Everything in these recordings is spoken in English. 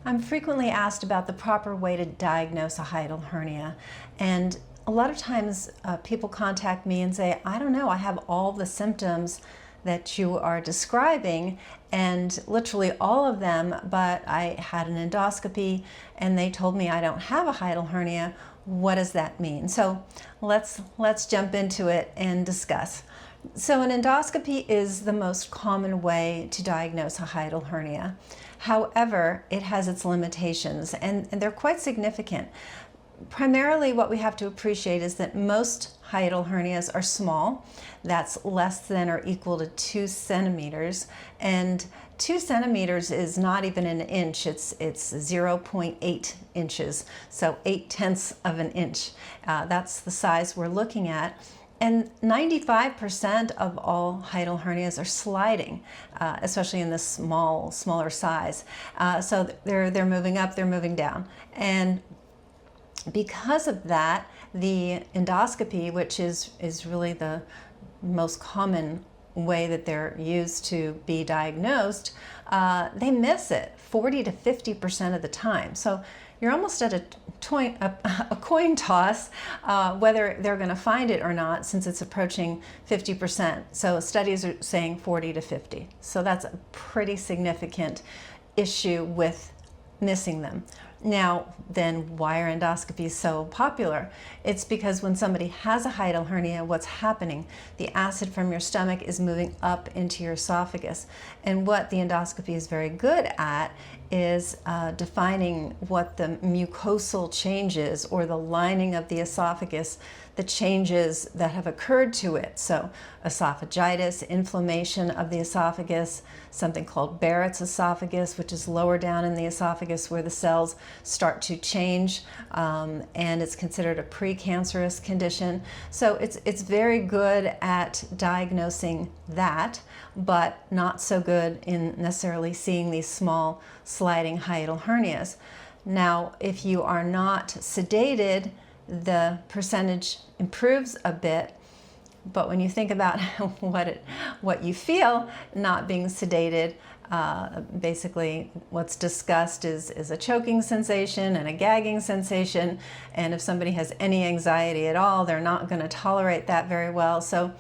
I'm frequently asked about the proper way to diagnose a hiatal hernia, and a lot of times people contact me and say, I don't know, I have all the symptoms that you are describing and literally all of them, but I had an endoscopy and they told me I don't have a hiatal hernia. What does that mean? So let's jump into it and discuss. So an endoscopy is the most common way to diagnose a hiatal hernia. However, it has its limitations and they're quite significant. Primarily what we have to appreciate is that most hiatal hernias are small. That's less than or equal to 2 centimeters. And 2 centimeters is not even an inch, it's 0.8 inches. So 8/10 of an inch. That's the size we're looking at. And 95% of all hiatal hernias are sliding, especially in this smaller size. So they're moving up, they're moving down. And because of that, the endoscopy, which is really the most common way that they're used to be diagnosed, they miss it 40 to 50% of the time. So you're almost at a coin toss whether they're going to find it or not, since it's approaching 50%. So studies are saying 40 to 50. So that's a pretty significant issue with missing them. Now, then why are endoscopies so popular? It's because when somebody has a hiatal hernia, what's happening? The acid from your stomach is moving up into your esophagus. And what the endoscopy is very good at is defining what the mucosal changes, or the lining of the esophagus, the changes that have occurred to it. So esophagitis, inflammation of the esophagus, something called Barrett's esophagus, which is lower down in the esophagus where the cells start to change, and it's considered a pre-cancerous condition. So it's very good at diagnosing that, but not so good in necessarily seeing these small sliding hiatal hernias. Now, if you are not sedated, the percentage improves a bit, but when you think about what you feel not being sedated, basically what's discussed is a choking sensation and a gagging sensation, and if somebody has any anxiety at all, they're not going to tolerate that very well. So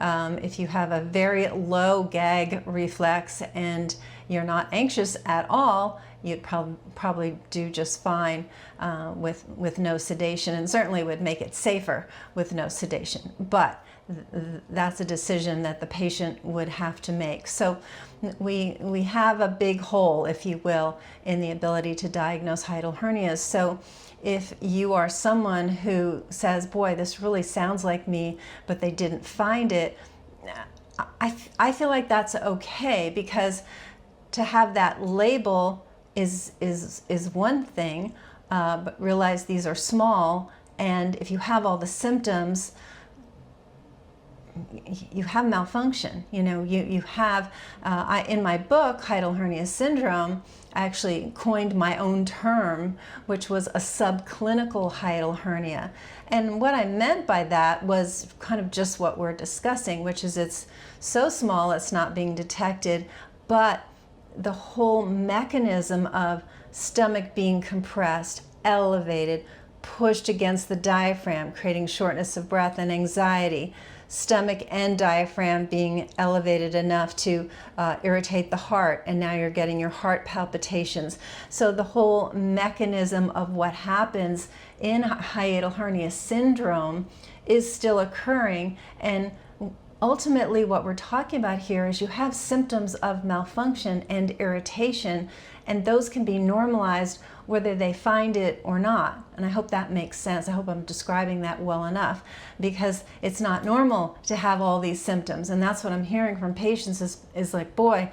if you have a very low gag reflex and you're not anxious at all, you'd probably do just fine with no sedation, and certainly would make it safer with no sedation. But that's a decision that the patient would have to make. So we have a big hole, if you will, in the ability to diagnose hiatal hernias. So if you are someone who says, boy, this really sounds like me, but they didn't find it, I feel like that's okay, because to have that label is one thing, but realize these are small, and if you have all the symptoms, you have malfunction. You have, in my book, Hiatal Hernia Syndrome, I actually coined my own term, which was a subclinical hiatal hernia. And what I meant by that was kind of just what we're discussing, which is it's so small it's not being detected, but the whole mechanism of stomach being compressed, elevated, pushed against the diaphragm, creating shortness of breath and anxiety, stomach and diaphragm being elevated enough to irritate the heart, and now you're getting your heart palpitations. So the whole mechanism of what happens in hiatal hernia syndrome is still occurring, and ultimately what we're talking about here is you have symptoms of malfunction and irritation, and those can be normalized whether they find it or not. And I hope that makes sense. I hope I'm describing that well enough, because it's not normal to have all these symptoms. And that's what I'm hearing from patients is like, boy,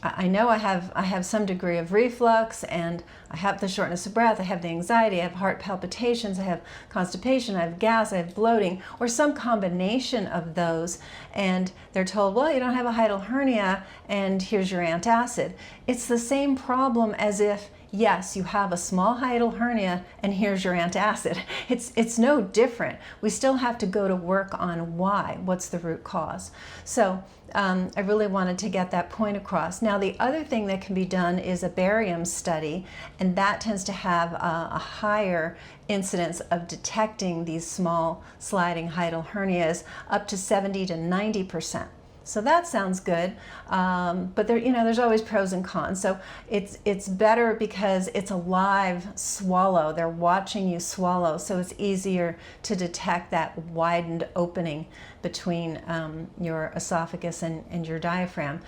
I know I have some degree of reflux, and I have the shortness of breath, I have the anxiety, I have heart palpitations, I have constipation, I have gas, I have bloating, or some combination of those. And they're told, well, you don't have a hiatal hernia, and here's your antacid. It's the same problem as if, yes, you have a small hiatal hernia and here's your antacid. It's no different. We still have to go to work on why. What's the root cause? So I really wanted to get that point across. Now, the other thing that can be done is a barium study, and that tends to have a higher incidence of detecting these small sliding hiatal hernias, up to 70 to 90%. So that sounds good, but there, there's always pros and cons. So it's better because it's a live swallow. They're watching you swallow, so it's easier to detect that widened opening between your esophagus and your diaphragm.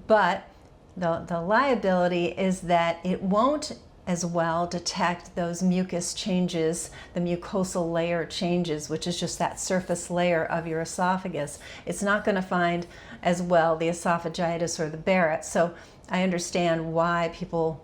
But the liability is that it won't as well detect those mucus changes, the mucosal layer changes, which is just that surface layer of your esophagus. It's not going to find as well the esophagitis or the Barrett. So I understand why people,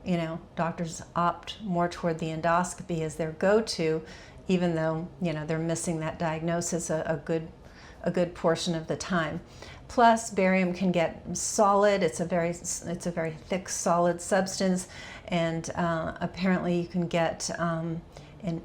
doctors opt more toward the endoscopy as their go-to, even though, they're missing that diagnosis a good portion of the time. Plus, barium can get solid. It's a very thick, solid substance, and apparently you can get an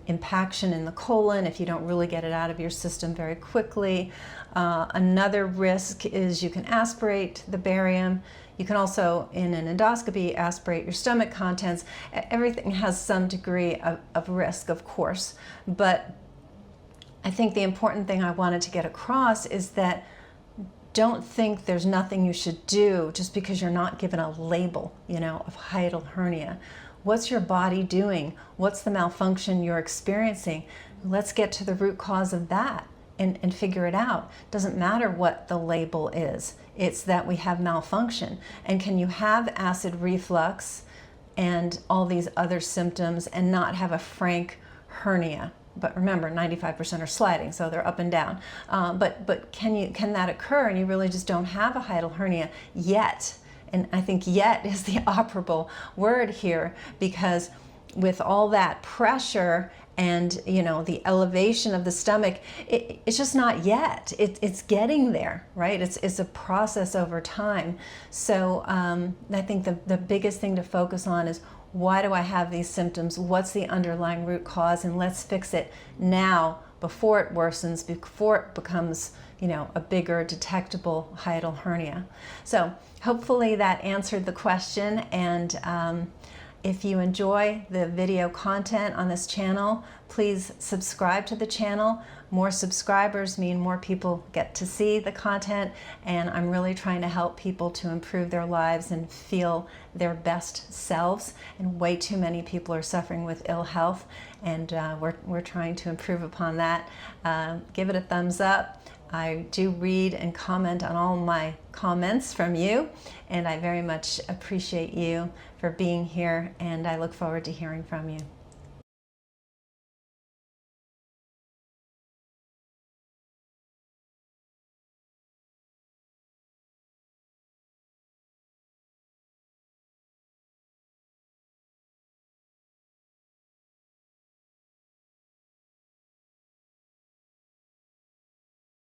impaction in the colon if you don't really get it out of your system very quickly. Another risk is you can aspirate the barium. You can also, in an endoscopy, aspirate your stomach contents. Everything has some degree of risk, of course, but I think the important thing I wanted to get across is that don't think there's nothing you should do just because you're not given a label, of hiatal hernia. What's your body doing? What's the malfunction you're experiencing? Let's get to the root cause of that and figure it out. Doesn't matter what the label is. It's that we have malfunction. And can you have acid reflux and all these other symptoms and not have a frank hernia? But remember, 95% are sliding, so they're up and down. But can that occur and you really just don't have a hiatal hernia yet? And I think yet is the operable word here, because with all that pressure and the elevation of the stomach, it's just not yet. It's getting there, right? It's a process over time. So I think the biggest thing to focus on is, why do I have these symptoms? What's the underlying root cause? And let's fix it now before it worsens, before it becomes, a bigger detectable hiatal hernia. So hopefully that answered the question. And if you enjoy the video content on this channel, please subscribe to the channel. More subscribers mean more people get to see the content, and I'm really trying to help people to improve their lives and feel their best selves. And way too many people are suffering with ill health, and we're trying to improve upon that. Give it a thumbs up. I do read and comment on all my comments from you, and I very much appreciate you for being here, and I look forward to hearing from you.